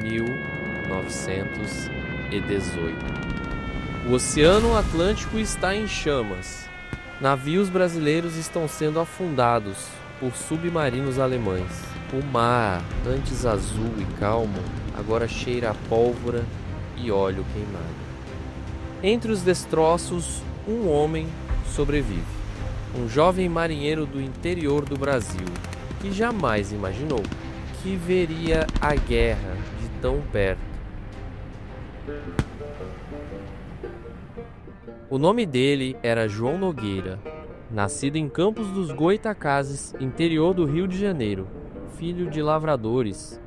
1918. O Oceano Atlântico está em chamas. Navios brasileiros estão sendo afundados por submarinos alemães. O mar, antes azul e calmo, agora cheira a pólvora e óleo queimado. Entre os destroços, um homem sobrevive. Um jovem marinheiro do interior do Brasil, que jamais imaginou que veria a guerra de tão perto. O nome dele era João Nogueira, nascido em Campos dos Goytacazes, interior do Rio de Janeiro, filho de lavradores.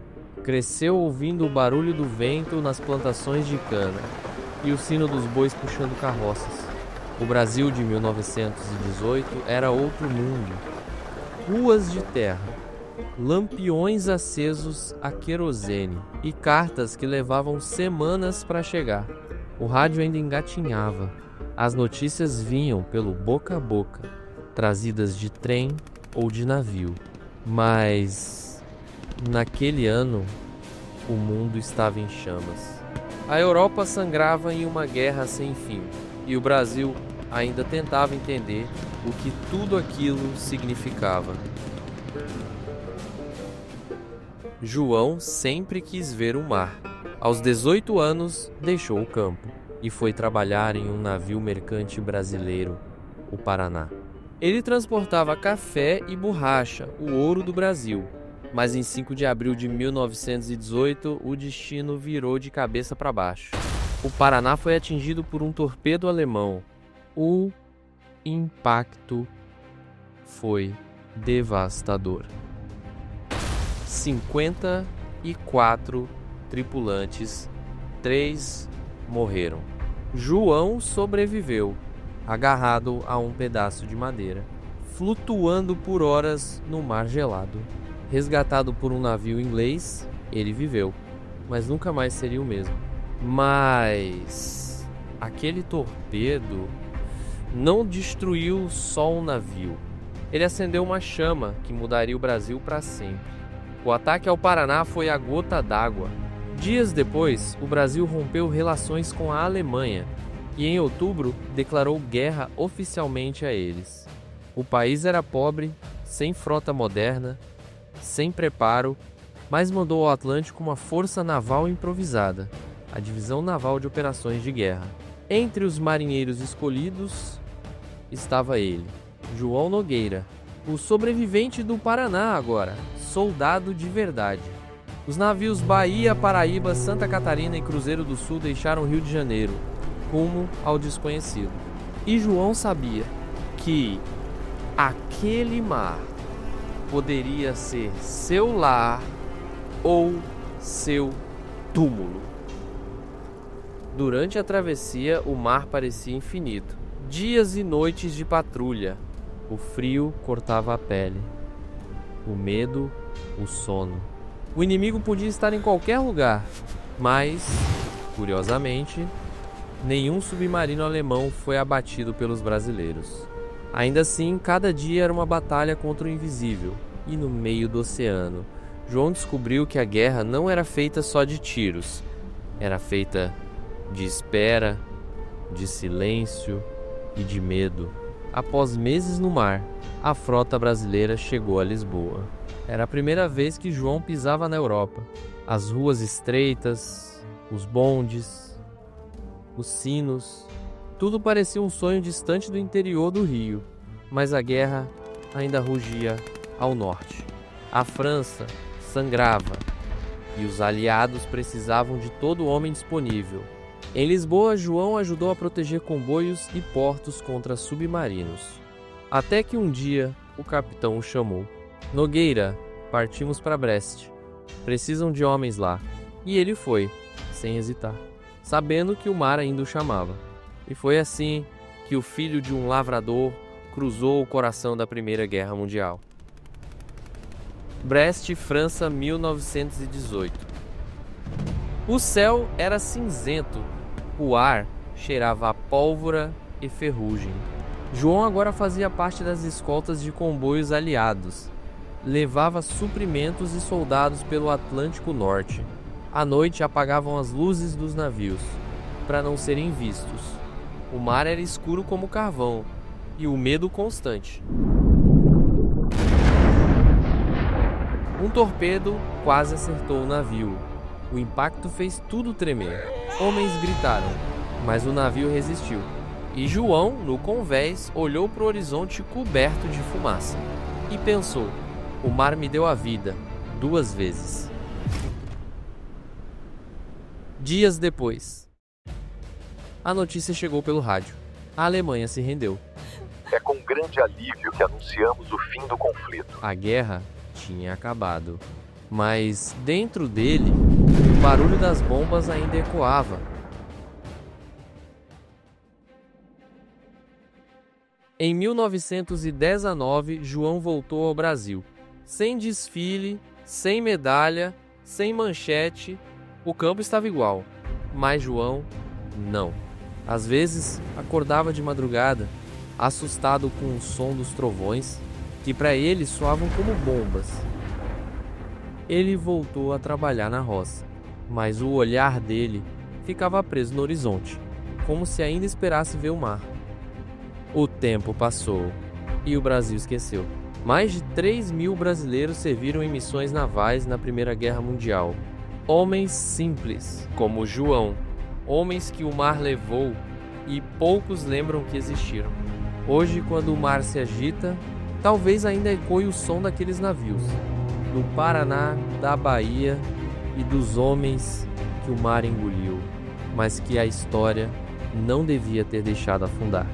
Cresceu ouvindo o barulho do vento nas plantações de cana e o sino dos bois puxando carroças. O Brasil de 1918 era outro mundo. Ruas de terra, lampiões acesos a querosene e cartas que levavam semanas para chegar. O rádio ainda engatinhava. As notícias vinham pelo boca a boca, trazidas de trem ou de navio. Mas naquele ano, o mundo estava em chamas. A Europa sangrava em uma guerra sem fim, e o Brasil ainda tentava entender o que tudo aquilo significava. João sempre quis ver o mar. Aos 18 anos, deixou o campo e foi trabalhar em um navio mercante brasileiro, o Paraná. Ele transportava café e borracha, o ouro do Brasil. Mas em 5 de abril de 1918, o destino virou de cabeça para baixo. O Paraná foi atingido por um torpedo alemão. O impacto foi devastador. 54 tripulantes, 3 morreram. João sobreviveu, agarrado a um pedaço de madeira, flutuando por horas no mar gelado. Resgatado por um navio inglês, ele viveu, mas nunca mais seria o mesmo. Mas aquele torpedo não destruiu só um navio. Ele acendeu uma chama que mudaria o Brasil para sempre. O ataque ao Paraná foi a gota d'água. Dias depois, o Brasil rompeu relações com a Alemanha e em outubro declarou guerra oficialmente a eles. O país era pobre, sem frota moderna, sem preparo, mas mandou ao Atlântico uma força naval improvisada, a Divisão Naval de Operações de Guerra. Entre os marinheiros escolhidos estava ele, João Nogueira, o sobrevivente do Paraná agora, soldado de verdade. Os navios Bahia, Paraíba, Santa Catarina e Cruzeiro do Sul deixaram o Rio de Janeiro, rumo ao desconhecido. E João sabia que aquele mar poderia ser seu lar ou seu túmulo. Durante a travessia, o mar parecia infinito. Dias e noites de patrulha. O frio cortava a pele. O medo, o sono. O inimigo podia estar em qualquer lugar, mas, curiosamente, nenhum submarino alemão foi abatido pelos brasileiros. Ainda assim, cada dia era uma batalha contra o invisível. E no meio do oceano, João descobriu que a guerra não era feita só de tiros. Era feita de espera, de silêncio e de medo. Após meses no mar, a frota brasileira chegou a Lisboa. Era a primeira vez que João pisava na Europa. As ruas estreitas, os bondes, os sinos, tudo parecia um sonho distante do interior do Rio. Mas a guerra ainda rugia ao norte. A França sangrava e os aliados precisavam de todo homem disponível. Em Lisboa, João ajudou a proteger comboios e portos contra submarinos. Até que um dia o capitão o chamou. Nogueira, partimos para Brest. Precisam de homens lá. E ele foi, sem hesitar, sabendo que o mar ainda o chamava. E foi assim que o filho de um lavrador cruzou o coração da Primeira Guerra Mundial. Brest, França, 1918. O céu era cinzento, o ar cheirava a pólvora e ferrugem. João agora fazia parte das escoltas de comboios aliados. Levava suprimentos e soldados pelo Atlântico Norte. À noite apagavam as luzes dos navios, para não serem vistos. O mar era escuro como carvão, e o medo constante. Um torpedo quase acertou o navio. O impacto fez tudo tremer. Homens gritaram, mas o navio resistiu. E João, no convés, olhou para o horizonte coberto de fumaça e pensou: o mar me deu a vida 2 vezes. Dias depois, a notícia chegou pelo rádio. A Alemanha se rendeu. É com grande alívio que anunciamos o fim do conflito. A guerra tinha acabado, mas dentro dele, o barulho das bombas ainda ecoava. Em 1919, João voltou ao Brasil. Sem desfile, sem medalha, sem manchete, o campo estava igual. Mas João, não. Às vezes, acordava de madrugada, assustado com o som dos trovões, que para ele soavam como bombas. Ele voltou a trabalhar na roça, mas o olhar dele ficava preso no horizonte, como se ainda esperasse ver o mar. O tempo passou e o Brasil esqueceu. Mais de 3.000 brasileiros serviram em missões navais na Primeira Guerra Mundial. Homens simples, como João, homens que o mar levou e poucos lembram que existiram. Hoje, quando o mar se agita, talvez ainda ecoe o som daqueles navios, do Paraná, da Bahia e dos homens que o mar engoliu, mas que a história não devia ter deixado afundar.